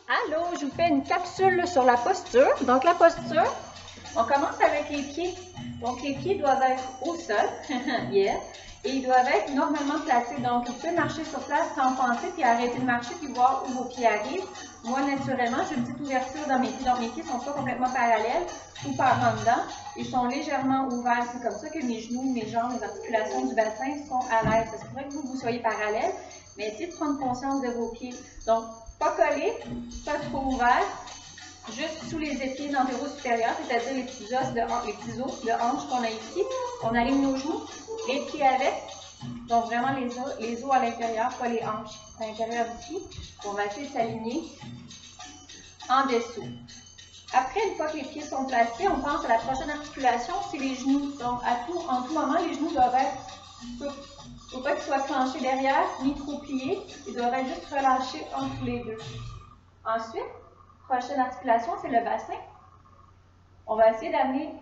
Allô, je vous fais une capsule sur la posture. Donc la posture, on commence avec les pieds. Donc les pieds doivent être au sol, yeah. Et ils doivent être normalement placés. Donc vous pouvez marcher sur place sans penser, puis arrêter de marcher, puis voir où vos pieds arrivent. Moi, naturellement, j'ai une petite ouverture dans mes pieds. Donc mes pieds ne sont pas complètement parallèles ou par en dedans. Ils sont légèrement ouverts. C'est comme ça que mes genoux, mes jambes, les articulations du bassin sont à l'aise. Ça se pourrait que vous soyez parallèles, mais essayez de prendre conscience de vos pieds. Donc, pas collés, pas trop ouverts, juste sous les épines antéro-supérieurs, c'est-à-dire les petits os de hanche qu'on a ici. On aligne nos genoux, les pieds avec, donc vraiment les os à l'intérieur, pas les hanches à l'intérieur du pied. On va essayer de s'aligner en dessous. Après, une fois que les pieds sont placés, on pense à la prochaine articulation, c'est les genoux. Donc, en tout moment, les genoux doivent être souples. Il ne faut pas qu'ils soient clenchés derrière, ni trop pliés. Ils doivent être juste relâchés entre les deux. Ensuite, prochaine articulation, c'est le bassin. On va essayer d'amener,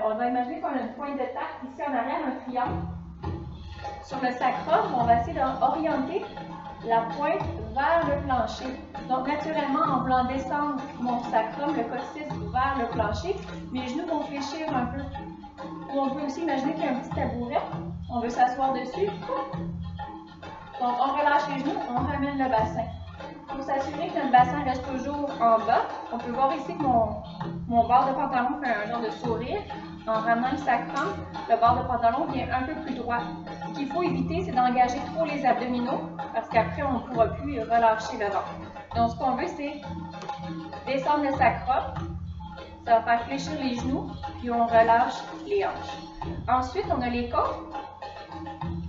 on va imaginer qu'on a une pointe de tarte ici en arrière, un triangle. Sur le sacrum, on va essayer d'orienter la pointe vers le plancher. Donc, naturellement, en voulant descendre mon sacrum, le coccyx vers le plancher, mes genoux vont fléchir un peu. Ou on peut aussi imaginer qu'il y a un petit tabouret. On veut s'asseoir dessus. Donc, on relâche les genoux, on ramène le bassin. Pour s'assurer que notre bassin reste toujours en bas, on peut voir ici que mon bord de pantalon fait un genre de sourire. En ramenant le sacrum, le bord de pantalon vient un peu plus droit. Ce qu'il faut éviter, c'est d'engager trop les abdominaux, parce qu'après, on ne pourra plus relâcher le ventre. Donc, ce qu'on veut, c'est descendre le sacrum. Ça va faire fléchir les genoux, puis on relâche les hanches. Ensuite, on a les côtes,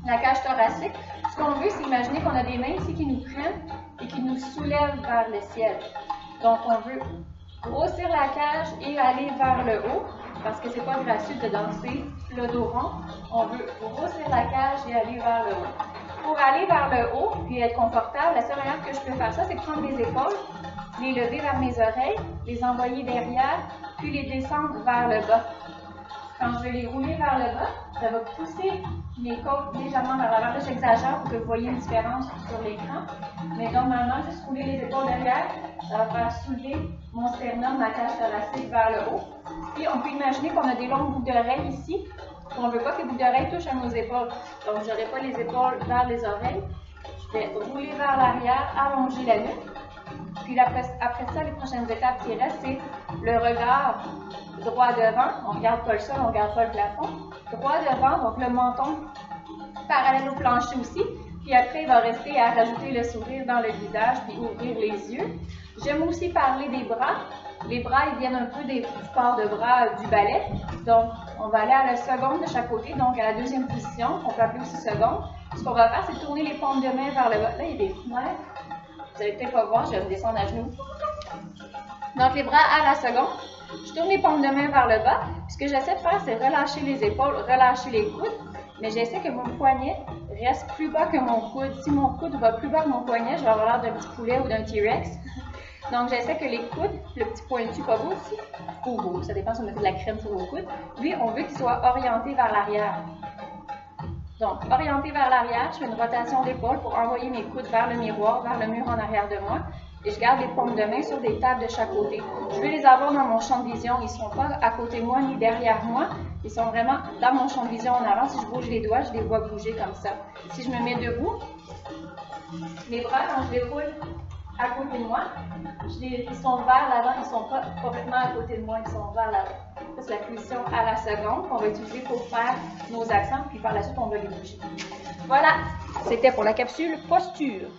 la cage thoracique. Ce qu'on veut, c'est imaginer qu'on a des mains ici qui nous prennent et qui nous soulèvent vers le ciel. Donc, on veut grossir la cage et aller vers le haut, parce que c'est pas gracieux de danser le dos rond. On veut grossir la cage et aller vers le haut. Pour aller vers le haut, puis être confortable, la seule manière que je peux faire ça, c'est prendre les épaules, les lever vers mes oreilles, les envoyer derrière, puis les descendre vers le bas. Quand je vais les rouler vers le bas, ça va pousser mes côtes légèrement vers l'avant. Là, j'exagère pour que vous voyez une différence sur l'écran. Mais normalement, juste rouler les épaules derrière, ça va faire soulever mon sternum, ma cage thoracique vers le haut. Puis, on peut imaginer qu'on a des longues boucles d'oreilles ici. On ne veut pas que les boucles d'oreilles touchent à nos épaules. Donc, je n'aurai pas les épaules vers les oreilles. Je vais rouler vers l'arrière, allonger la nuque. Puis après ça, les prochaines étapes qui restent, c'est le regard droit devant. On ne regarde pas le sol, on ne regarde pas le plafond. Droit devant, donc le menton parallèle au plancher aussi. Puis après, il va rester à rajouter le sourire dans le visage, puis ouvrir les yeux. J'aime aussi parler des bras. Les bras, ils viennent un peu du sport de bras du ballet. Donc, on va aller à la seconde de chaque côté, donc à la deuxième position, qu'on peut appeler aussi seconde. Ce qu'on va faire, c'est tourner les paumes de main vers le bas. Là, il y a des fenêtres. Vous n'allez peut-être pas voir, je vais descendre à genoux. Donc, les bras à la seconde. Je tourne les paumes de main vers le bas. Puis ce que j'essaie de faire, c'est relâcher les épaules, relâcher les coudes. Mais j'essaie que mon poignet reste plus bas que mon coude. Si mon coude va plus bas que mon poignet, je vais avoir l'air d'un petit poulet ou d'un T-Rex. Donc, j'essaie que les coudes, le petit pointu, pas beau aussi, ou beau, ça dépend si on met de la crème sur vos coudes, lui, on veut qu'il soit orienté vers l'arrière. Donc, orienté vers l'arrière, je fais une rotation d'épaule pour envoyer mes coudes vers le miroir, vers le mur en arrière de moi. Et je garde les paumes de main sur des tables de chaque côté. Je veux les avoir dans mon champ de vision. Ils ne sont pas à côté de moi ni derrière moi. Ils sont vraiment dans mon champ de vision en avant. Si je bouge les doigts, je les vois bouger comme ça. Si je me mets debout, mes bras, quand je les roule à côté de moi, ils sont vers l'avant. Ils ne sont pas complètement à côté de moi. Ils sont vers l'avant. Ça, c'est la position à la seconde qu'on va utiliser pour faire nos accents. Puis par la suite, on va les bouger. Voilà, c'était pour la capsule posture.